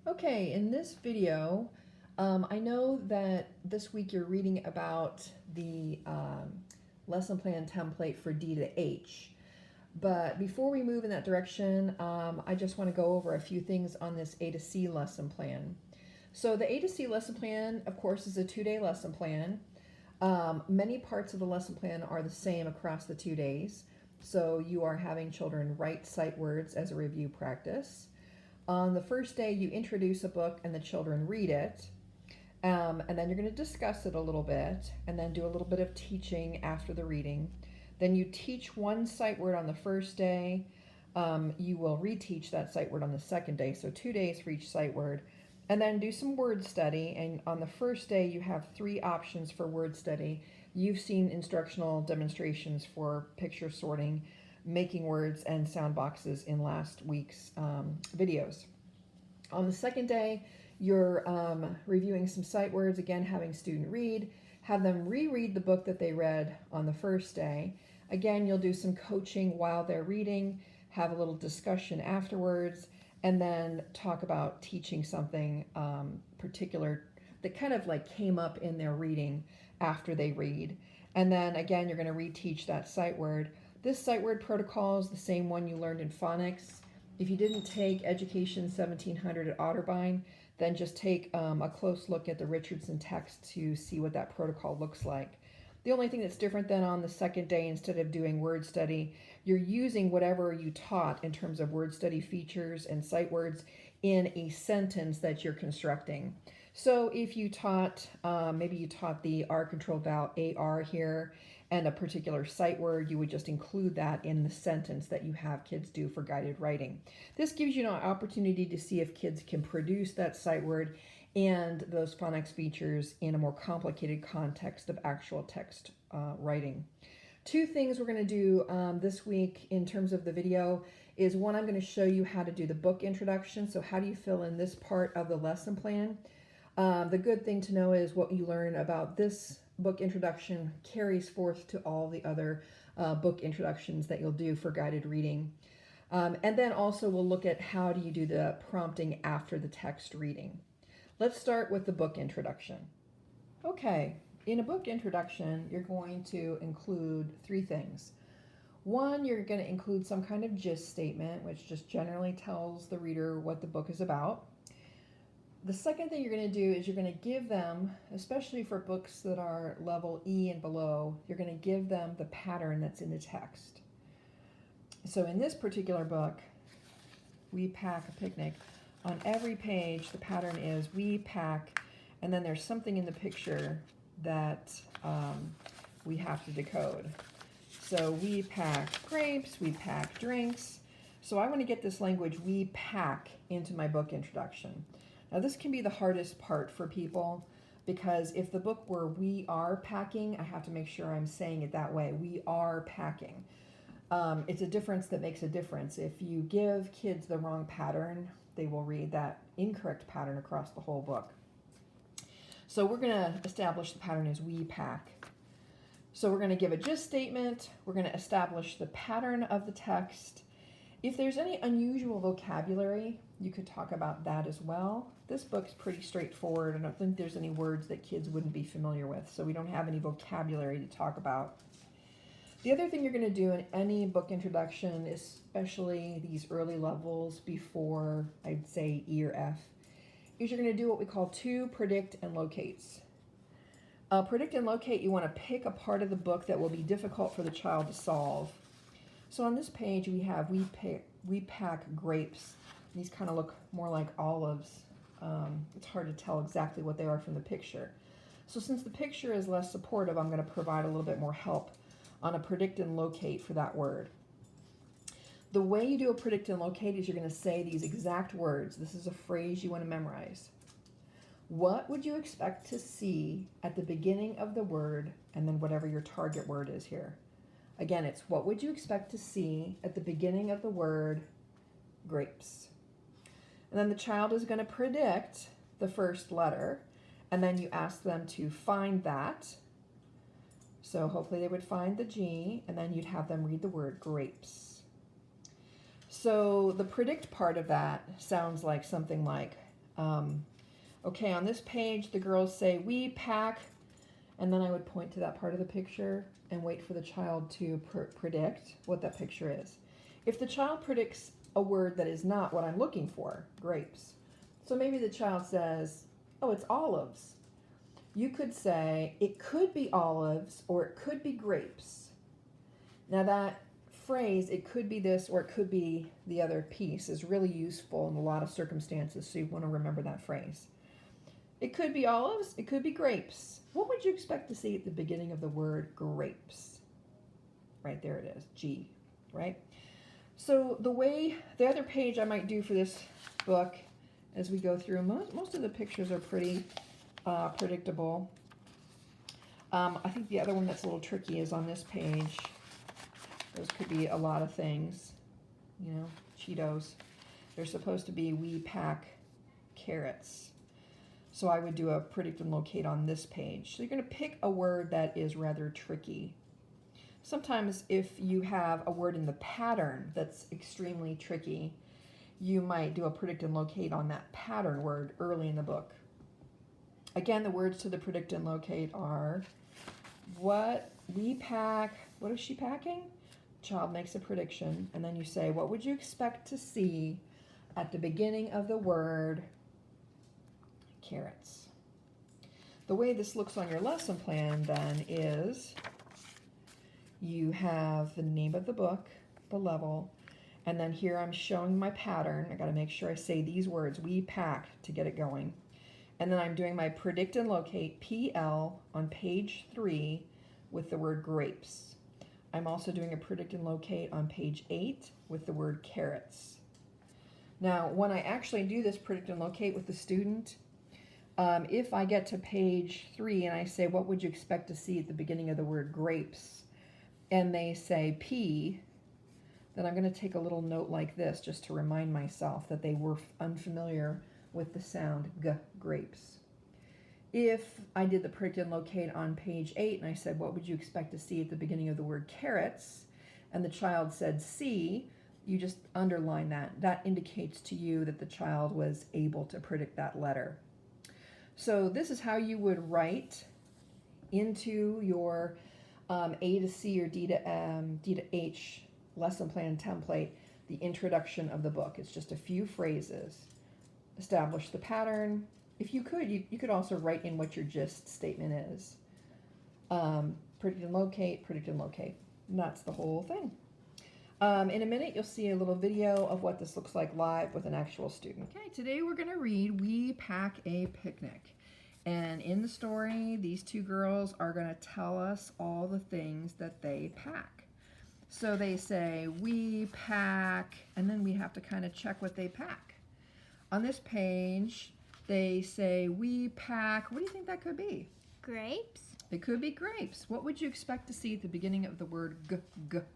Okay, in this video, I know that this week you're reading about the lesson plan template for D to H. But before we move in that direction, I just want to go over a few things on this A to C lesson plan. So the A to C lesson plan, of course, is a 2-day lesson plan. Many parts of the lesson plan are the same across the 2 days. So you are having children write sight words as a review practice. On the first day, you introduce a book and the children read it. And then you're going to discuss it a little bit and then do a little bit of teaching after the reading. Then you teach one sight word on the first day. You will reteach that sight word on the second day, so 2 days for each sight word. And then do some word study. And on the first day, you have 3 options for word study. You've seen instructional demonstrations for picture sorting, making words, and sound boxes in last week's videos. On the second day, you're reviewing some sight words, again having student read, have them reread the book that they read on the first day. Again, you'll do some coaching while they're reading, have a little discussion afterwards, and then talk about teaching something particular that kind of like came up in their reading after they read. And then again, you're going to reteach that sight word. This sight word protocol is the same one you learned in phonics. If you didn't take Education 1700 at Otterbein, then just take a close look at the Richardson text to see what that protocol looks like. The only thing that's different than on the second day, instead of doing word study, you're using whatever you taught in terms of word study features and sight words in a sentence that you're constructing. So if you taught, maybe you taught the R control vowel AR here and a particular sight word, you would just include that in the sentence that you have kids do for guided writing. This gives you an opportunity to see if kids can produce that sight word and those phonics features in a more complicated context of actual text writing. 2 things we're going to do this week in terms of the video is, one, I'm going to show you how to do the book introduction. So how do you fill in this part of the lesson plan? The good thing to know is what you learn about this book introduction carries forth to all the other book introductions that you'll do for guided reading. And then also we'll look at how do you do the prompting after the text reading. Let's start with the book introduction. Okay, in a book introduction, you're going to include 3 things. 1, you're going to include some kind of gist statement, which just generally tells the reader what the book is about. The second thing you're going to do is you're going to give them, especially for books that are level E and below, you're going to give them the pattern that's in the text. So in this particular book, We Pack a Picnic, on every page the pattern is we pack, and then there's something in the picture that we have to decode. So we pack grapes, we pack drinks. So I want to get this language we pack into my book introduction. Now this can be the hardest part for people, because if the book were we are packing, I have to make sure I'm saying it that way. We are packing. It's a difference that makes a difference. If you give kids the wrong pattern, they will read that incorrect pattern across the whole book. So we're going to establish the pattern as we pack. So we're going to give a gist statement. We're going to establish the pattern of the text. If there's any unusual vocabulary, you could talk about that as well. This book's pretty straightforward. I don't think there's any words that kids wouldn't be familiar with, so we don't have any vocabulary to talk about. The other thing you're going to do in any book introduction, especially these early levels before, I'd say, E or F, is you're going to do what we call 2 predict and locates. Predict and locate, you want to pick a part of the book that will be difficult for the child to solve. So on this page we have we pack grapes. These kind of look more like olives. It's hard to tell exactly what they are from the picture. So since the picture is less supportive, I'm going to provide a little bit more help on a predict and locate for that word. The way you do a predict and locate is you're going to say these exact words. This is a phrase you want to memorize. What would you expect to see at the beginning of the word, and then whatever your target word is here. Again, it's what would you expect to see at the beginning of the word grapes. And then the child is going to predict the first letter, and then you ask them to find that. So hopefully they would find the G, and then you'd have them read the word grapes. So the predict part of that sounds like something like, Okay, on this page, the girls say, we pack, and then I would point to that part of the picture and wait for the child to predict what that picture is. If the child predicts a word that is not what I'm looking for, grapes. So maybe the child says, oh, it's olives. You could say, it could be olives or it could be grapes. Now that phrase, it could be this or it could be the other piece, is really useful in a lot of circumstances, so you want to remember that phrase. It could be olives, it could be grapes. What would you expect to see at the beginning of the word grapes? Right there it is, G, right? So the other page I might do for this book as we go through, most of the pictures are pretty predictable. I think the other one that's a little tricky is on this page. Those could be a lot of things, you know, Cheetos. They're supposed to be, we pack carrots. So I would do a predict and locate on this page. So you're going to pick a word that is rather tricky. Sometimes if you have a word in the pattern that's extremely tricky, you might do a predict and locate on that pattern word early in the book. Again, the words to the predict and locate are, what we pack, what is she packing? Child makes a prediction, and then you say, what would you expect to see at the beginning of the word carrots? The way this looks on your lesson plan then is you have the name of the book, the level, and then here I'm showing my pattern. I got to make sure I say these words, we pack, to get it going. And then I'm doing my predict and locate, PL, on page 3 with the word grapes. I'm also doing a predict and locate on page 8 with the word carrots. Now, when I actually do this predict and locate with the student, if I get to page 3 and I say, what would you expect to see at the beginning of the word grapes? And they say P, then I'm going to take a little note like this just to remind myself that they were unfamiliar with the sound G, grapes. If I did the predict and locate on page 8 and I said, what would you expect to see at the beginning of the word carrots? And the child said C, you just underline that. That indicates to you that the child was able to predict that letter. So this is how you would write into your A to C or D to H lesson plan template the introduction of the book. It's just a few phrases. Establish the pattern. If you could, you could also write in what your gist statement is. Predict and locate, predict and locate. And that's the whole thing. In a minute, you'll see a little video of what this looks like live with an actual student. Okay, today we're going to read We Pack a Picnic. And in the story, these two girls are going to tell us all the things that they pack. So they say, we pack, and then we have to kind of check what they pack. On this page, they say, we pack, what do you think that could be? Grapes. It could be grapes. What would you expect to see at the beginning of the word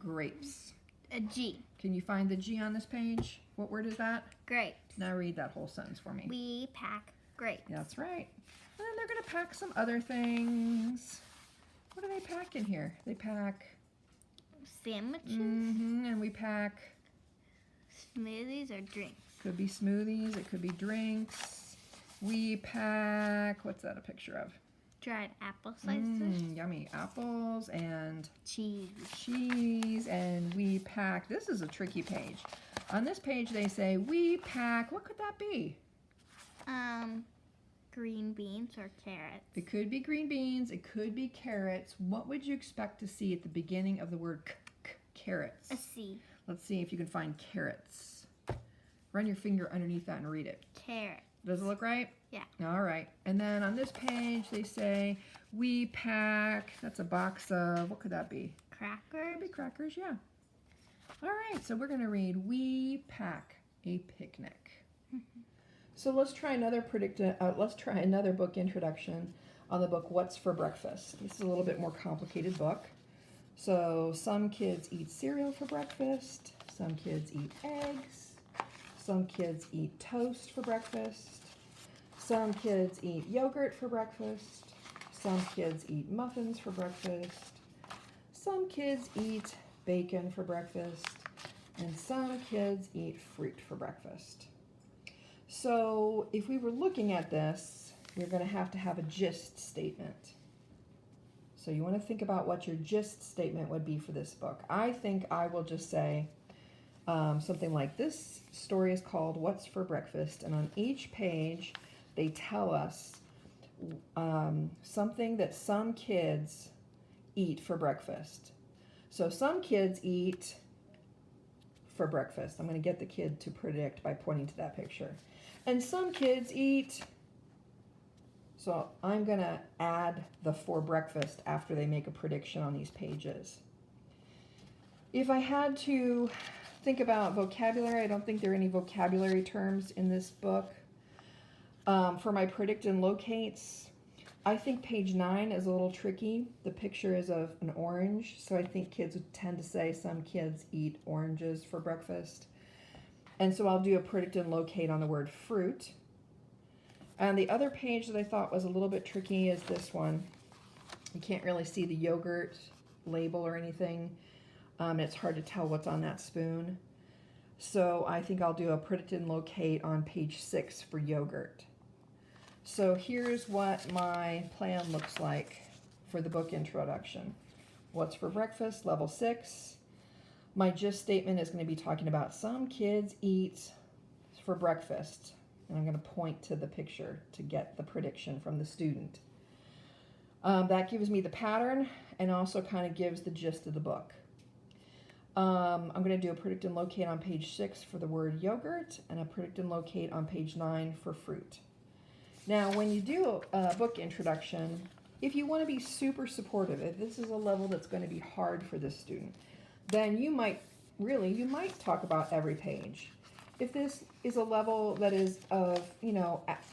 grapes? A G. Can you find the G on this page? What word is that? Grapes. Now read that whole sentence for me. We pack grapes. That's right. And then they're going to pack some other things. What do they pack in here? They pack Sandwiches. and we pack Smoothies or drinks. could be smoothies, it could be drinks. We pack, what's that a picture of? Dried apple slices. Yummy apples and Cheese. and we pack. This is a tricky page. On this page they say we pack. What could that be? Green beans or carrots. It could be green beans. It could be carrots. What would you expect to see at the beginning of the word carrots? A C. Let's see if you can find carrots. Run your finger underneath that and read it. Carrot. Does it look right? Yeah. All right. And then on this page they say we pack. That's a box of, what could that be? Crackers. Could be crackers, yeah. All right, so we're going to read We Pack a Picnic. So let's try another book introduction on the book What's for Breakfast. This is a little bit more complicated book. So some kids eat cereal for breakfast. Some kids eat eggs. Some kids eat toast for breakfast. Some kids eat yogurt for breakfast. Some kids eat muffins for breakfast. Some kids eat bacon for breakfast. And some kids eat fruit for breakfast. So if we were looking at this, we're going to have a gist statement. So you want to think about what your gist statement would be for this book. I think I will just say something like, this story is called What's for Breakfast? And on each page, they tell us something that some kids eat for breakfast. So some kids eat for breakfast. I'm going to get the kid to predict by pointing to that picture. And some kids eat, so I'm going to add the for breakfast after they make a prediction on these pages. If I had to think about vocabulary, I don't think there are any vocabulary terms in this book. For my predict and locates, I think page 9 is a little tricky. The picture is of an orange, so I think kids would tend to say some kids eat oranges for breakfast. And so I'll do a predict and locate on the word fruit. And the other page that I thought was a little bit tricky is this one. You can't really see the yogurt label or anything. It's hard to tell what's on that spoon. So I think I'll do a predict and locate on page 6 for yogurt. So here's what my plan looks like for the book introduction. What's for breakfast, level 6. My gist statement is going to be talking about some kids eat for breakfast. And I'm going to point to the picture to get the prediction from the student. That gives me the pattern and also kind of gives the gist of the book. I'm going to do a predict and locate on page 6 for the word yogurt and a predict and locate on page 9 for fruit. Now, when you do a book introduction, if you want to be super supportive, if this is a level that's going to be hard for this student, then you might talk about every page. If this is a level that is of,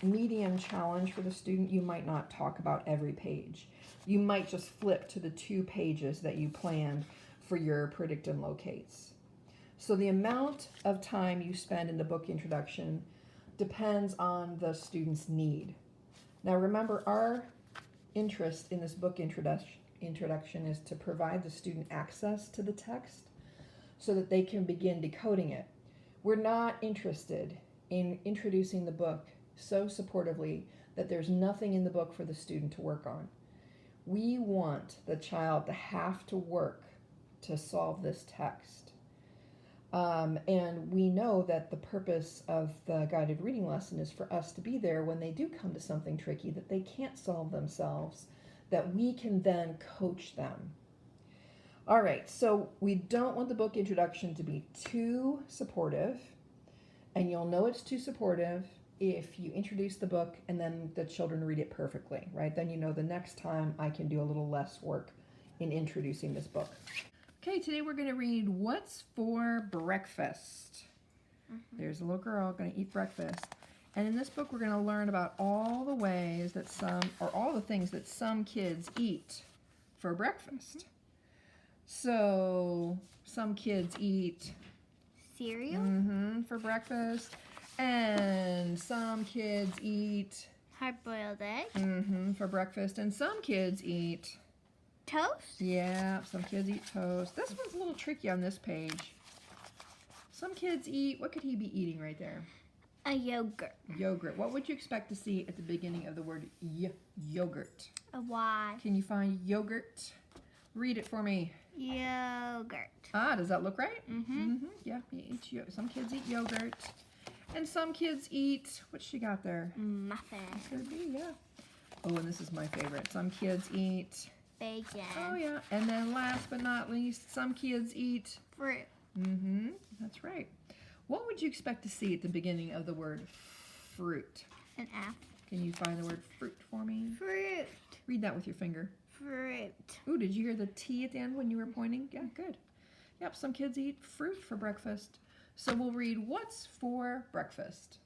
medium challenge for the student, you might not talk about every page. You might just flip to the 2 pages that you planned for your predict and locates. So the amount of time you spend in the book introduction depends on the student's need. Now remember, our interest in this book introduction is to provide the student access to the text so that they can begin decoding it. We're not interested in introducing the book so supportively that there's nothing in the book for the student to work on. We want the child to have to work to solve this text. And we know that the purpose of the guided reading lesson is for us to be there when they do come to something tricky that they can't solve themselves, that we can then coach them. All right, so we don't want the book introduction to be too supportive, and you'll know it's too supportive if you introduce the book and then the children read it perfectly, right? Then you know the next time I can do a little less work in introducing this book. Okay, today we're going to read What's for Breakfast. There's a little girl going to eat breakfast. And in this book, we're going to learn about all the ways that all the things that some kids eat for breakfast. So, some kids eat cereal for breakfast. And some kids eat hard-boiled egg for breakfast. And some kids eat toast. Yeah, some kids eat toast. This one's a little tricky on this page. Some kids eat, what could he be eating right there? A yogurt. Yogurt. What would you expect to see at the beginning of the word yogurt? A Y. Can you find yogurt? Read it for me. Yogurt. Ah, does that look right? Yeah, some kids eat yogurt. And some kids eat, what's she got there? Muffin. Could be, yeah. Oh, and this is my favorite. Some kids eat bacon. Oh, yeah. And then last but not least, some kids eat fruit. That's right. What would you expect to see at the beginning of the word fruit? An F. Can you find the word fruit for me? Fruit. Read that with your finger. Fruit. Ooh, did you hear the T at the end when you were pointing? Yeah, good. Yep, some kids eat fruit for breakfast. So we'll read What's for Breakfast.